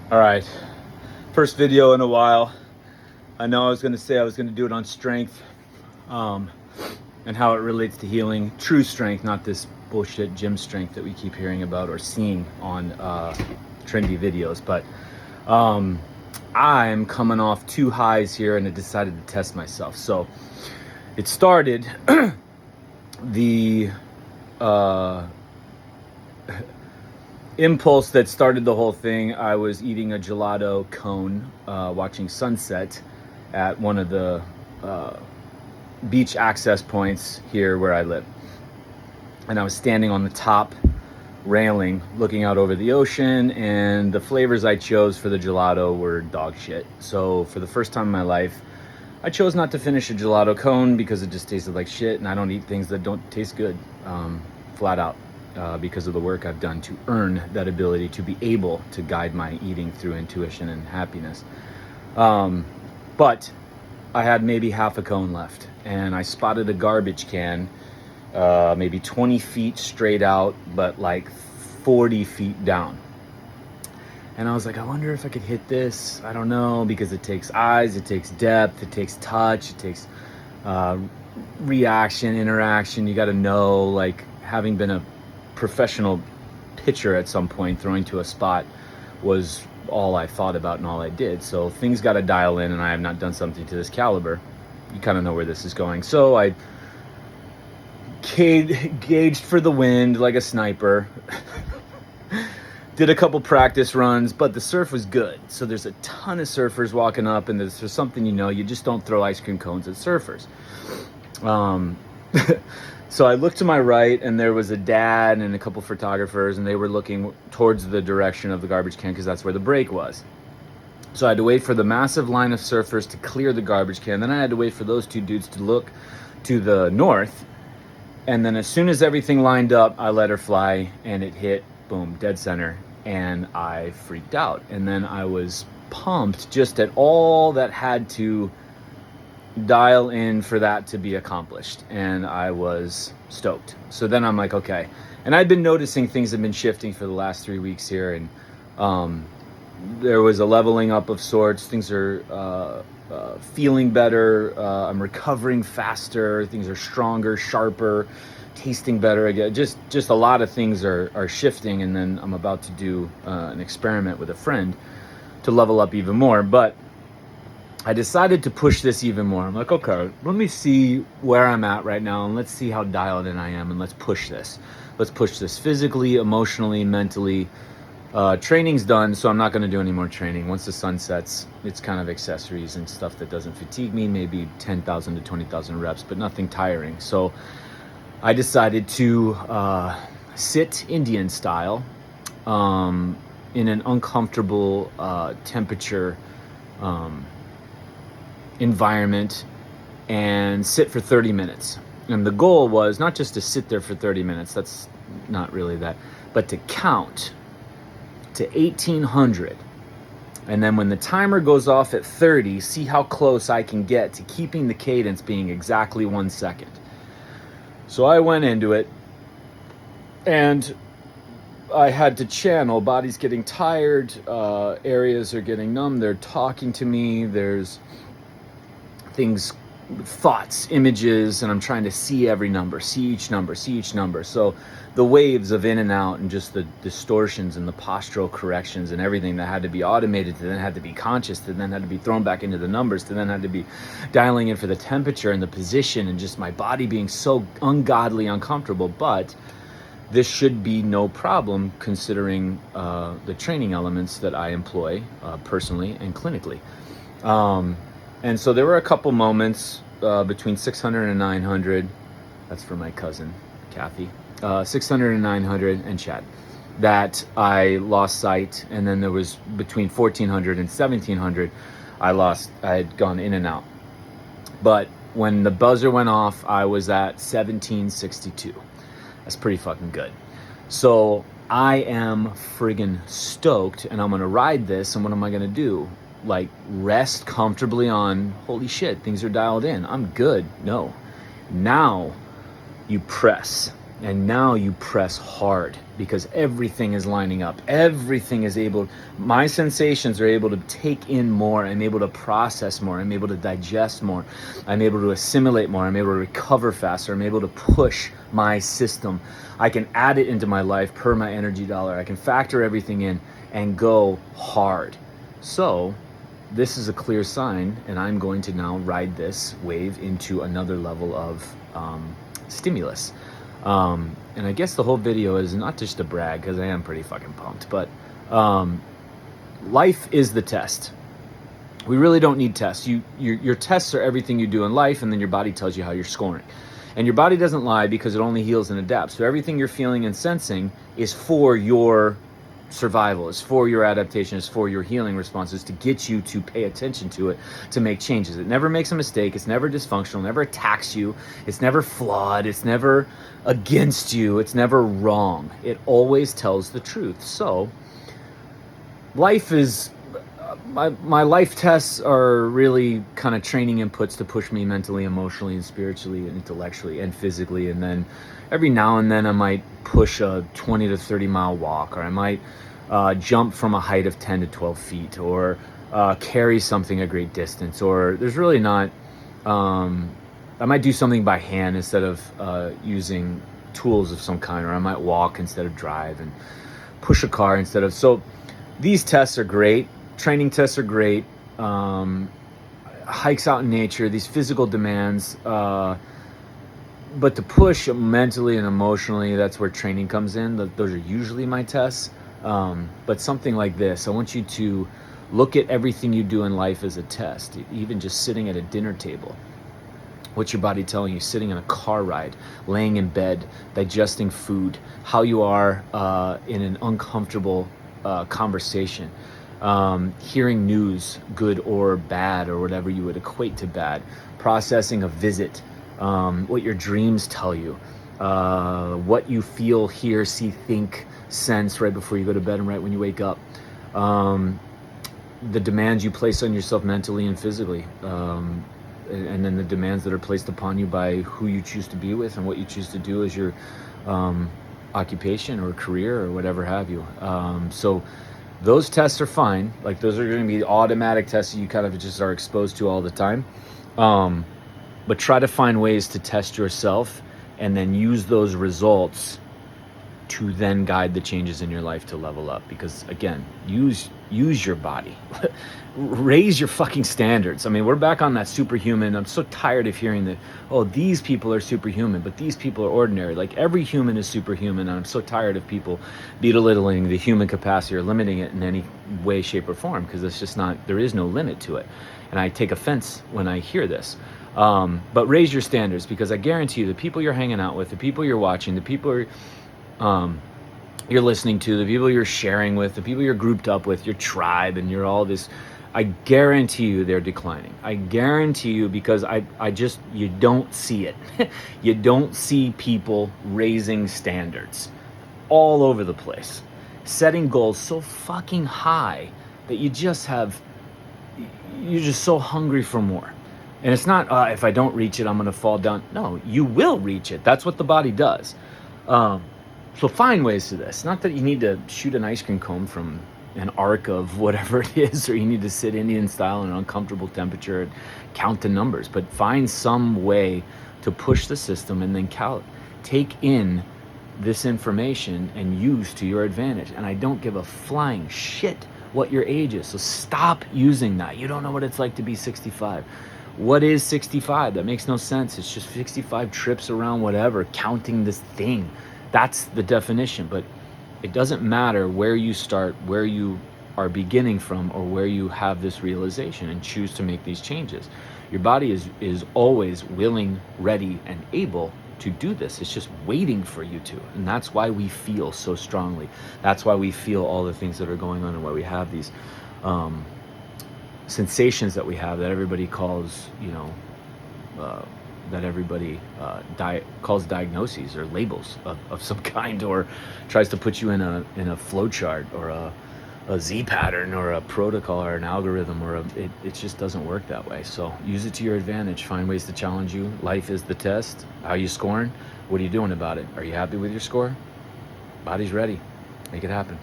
All right, first video in a while. I know I was gonna say I was gonna do it on strength, and how it relates to healing. True strength, not this bullshit gym strength that we keep hearing about or seeing on trendy videos. But I'm coming off 2 highs here, and I decided to test myself. So it started the impulse that started the whole thing. I was eating a gelato cone, watching sunset at one of the beach access points here where I live. And I was standing on the top railing looking out over the ocean, and the flavors I chose for the gelato were dog shit. So for the first time in my life, I chose not to finish a gelato cone because it just tasted like shit, and I don't eat things that don't taste good, flat out. Because of the work I've done to earn that ability to be able to guide my eating through intuition and happiness. But I had maybe half a cone left, and I spotted a garbage can, maybe 20 feet straight out, but like 40 feet down. And I was like, I wonder if I could hit this. I don't know, because it takes eyes, it takes depth, it takes touch, it takes reaction, interaction. You got to know, like, having been a professional pitcher at some point, throwing to a spot was all I thought about and all I did. So things got to dial in, and I have not done something to this caliber. You kind of know where this is going. So I gauged for the wind like a sniper. Did a couple practice runs, but the surf was good. So there's a ton of surfers walking up, and there's something, you just don't throw ice cream cones at surfers. So I looked to my right, and there was a dad and a couple photographers, and they were looking towards the direction of the garbage can because that's where the break was. So I had to wait for the massive line of surfers to clear the garbage can. Then I had to wait for those 2 dudes to look to the north. And then as soon as everything lined up, I let her fly, and it hit, boom, dead center. And I freaked out. And then I was pumped just at all that had to dial in for that to be accomplished, and I was stoked. So then I'm like, okay. And I'd been noticing things have been shifting for the last 3 weeks here, and there was a leveling up of sorts. Things are feeling better. I'm recovering faster. Things are stronger, sharper, tasting better again. Just a lot of things are shifting, and then I'm about to do an experiment with a friend to level up even more. But I decided to push this even more. I'm like, okay, let me see where I'm at right now, and let's see how dialed in I am, and let's push this. Let's push this physically, emotionally, mentally. Training's done, so I'm not going to do any more training. Once the sun sets, it's kind of accessories and stuff that doesn't fatigue me, maybe 10,000 to 20,000 reps, but nothing tiring. So I decided to sit Indian style in an uncomfortable temperature environment, and sit for 30 minutes. And the goal was not just to sit there for 30 minutes, that's not really that, but to count to 1800. And then when the timer goes off at 30, see how close I can get to keeping the cadence being exactly 1 second. So I went into it, and I had to channel. Body's getting tired, areas are getting numb, they're talking to me, there's things, thoughts, images, and I'm trying to see every number, see each number. So the waves of in and out, and just the distortions and the postural corrections and everything that had to be automated, to then had to be conscious, to then had to be thrown back into the numbers, to then had to be dialing in for the temperature and the position, and just my body being so ungodly uncomfortable. But this should be no problem, considering the training elements that I employ personally and clinically. And so there were a couple moments between 600 and 900. That's for my cousin, Kathy. 600 and 900 and Chad. That I lost sight. And then there was between 1400 and 1700. I had gone in and out. But when the buzzer went off, I was at 1762. That's pretty fucking good. So I am friggin' stoked, and I'm gonna ride this. And what am I gonna do? Like, rest comfortably on, holy shit, things are dialed in, I'm good? No. Now you press. And now you press hard because everything is lining up. Everything is able, my sensations are able to take in more. I'm able to process more. I'm able to digest more. I'm able to assimilate more. I'm able to recover faster. I'm able to push my system. I can add it into my life per my energy dollar. I can factor everything in and go hard. So this is a clear sign, and I'm going to now ride this wave into another level of stimulus. And I guess the whole video is not just to brag, because I am pretty fucking pumped, but life is the test. We really don't need tests. Your tests are everything you do in life, and then your body tells you how you're scoring. And your body doesn't lie because it only heals and adapts. So everything you're feeling and sensing is for your survival, is for your adaptation, is for your healing responses, to get you to pay attention to it, to make changes. It never makes a mistake. It's never dysfunctional, never attacks you. It's never flawed. It's never against you. It's never wrong. It always tells the truth. So life is, my life tests are really kind of training inputs to push me mentally, emotionally, and spiritually, and intellectually, and physically. And then every now and then I might push a 20 to 30 mile walk, or I might jump from a height of 10 to 12 feet, or carry something a great distance, or there's really not, I might do something by hand instead of using tools of some kind, or I might walk instead of drive, and push a car instead of, so these tests are great. Training tests are great. Hikes out in nature, these physical demands, but to push mentally and emotionally, that's where training comes in. Those are usually my tests. But something like this, I want you to look at everything you do in life as a test. Even just sitting at a dinner table. What's your body telling you? Sitting in a car ride, laying in bed, digesting food, how you are in an uncomfortable conversation. Hearing news, good or bad, or whatever you would equate to bad, processing a visit, what your dreams tell you, what you feel, hear, see, think, sense right before you go to bed and right when you wake up, the demands you place on yourself mentally and physically, and then the demands that are placed upon you by who you choose to be with and what you choose to do as your occupation or career or whatever have you. So those tests are fine. Like, those are going to be automatic tests that you kind of just are exposed to all the time. But try to find ways to test yourself and then use those results to then guide the changes in your life to level up. Because again, use your body. Raise your fucking standards. I mean, we're back on that superhuman. I'm so tired of hearing that, oh, these people are superhuman, but these people are ordinary. Like, every human is superhuman, and I'm so tired of people belittling the human capacity or limiting it in any way, shape, or form, because it's just not, there is no limit to it. And I take offense when I hear this. But raise your standards, because I guarantee you the people you're hanging out with, the people you're watching, the people you're listening to, the people you're sharing with, the people you're grouped up with, your tribe, and you're all this, I guarantee you they're declining. I guarantee you, because I just, you don't see it. You don't see people raising standards all over the place, setting goals so fucking high that you're just so hungry for more. And it's not, if I don't reach it, I'm going to fall down. No, you will reach it. That's what the body does. So find ways to this. Not that you need to shoot an ice cream cone from an arc of whatever it is, or you need to sit Indian style in an uncomfortable temperature and count the numbers, but find some way to push the system and then take in this information and use to your advantage. And I don't give a flying shit what your age is. So stop using that. You don't know what it's like to be 65. What is 65? That makes no sense. It's just 65 trips around whatever, counting this thing. That's the definition. But it doesn't matter where you start, where you are beginning from, or where you have this realization and choose to make these changes. Your body is always willing, ready, and able to do this. It's just waiting for you to. And that's why we feel so strongly. That's why we feel all the things that are going on, and why we have these sensations that we have that everybody calls, that everybody calls diagnoses or labels of some kind, or tries to put you in a flow chart or a Z pattern or a protocol or an algorithm or it just doesn't work that way. So use it to your advantage. Find ways to challenge you. Life is the test. How you scoring? What are you doing about it? Are you happy with your score? Body's ready. Make it happen.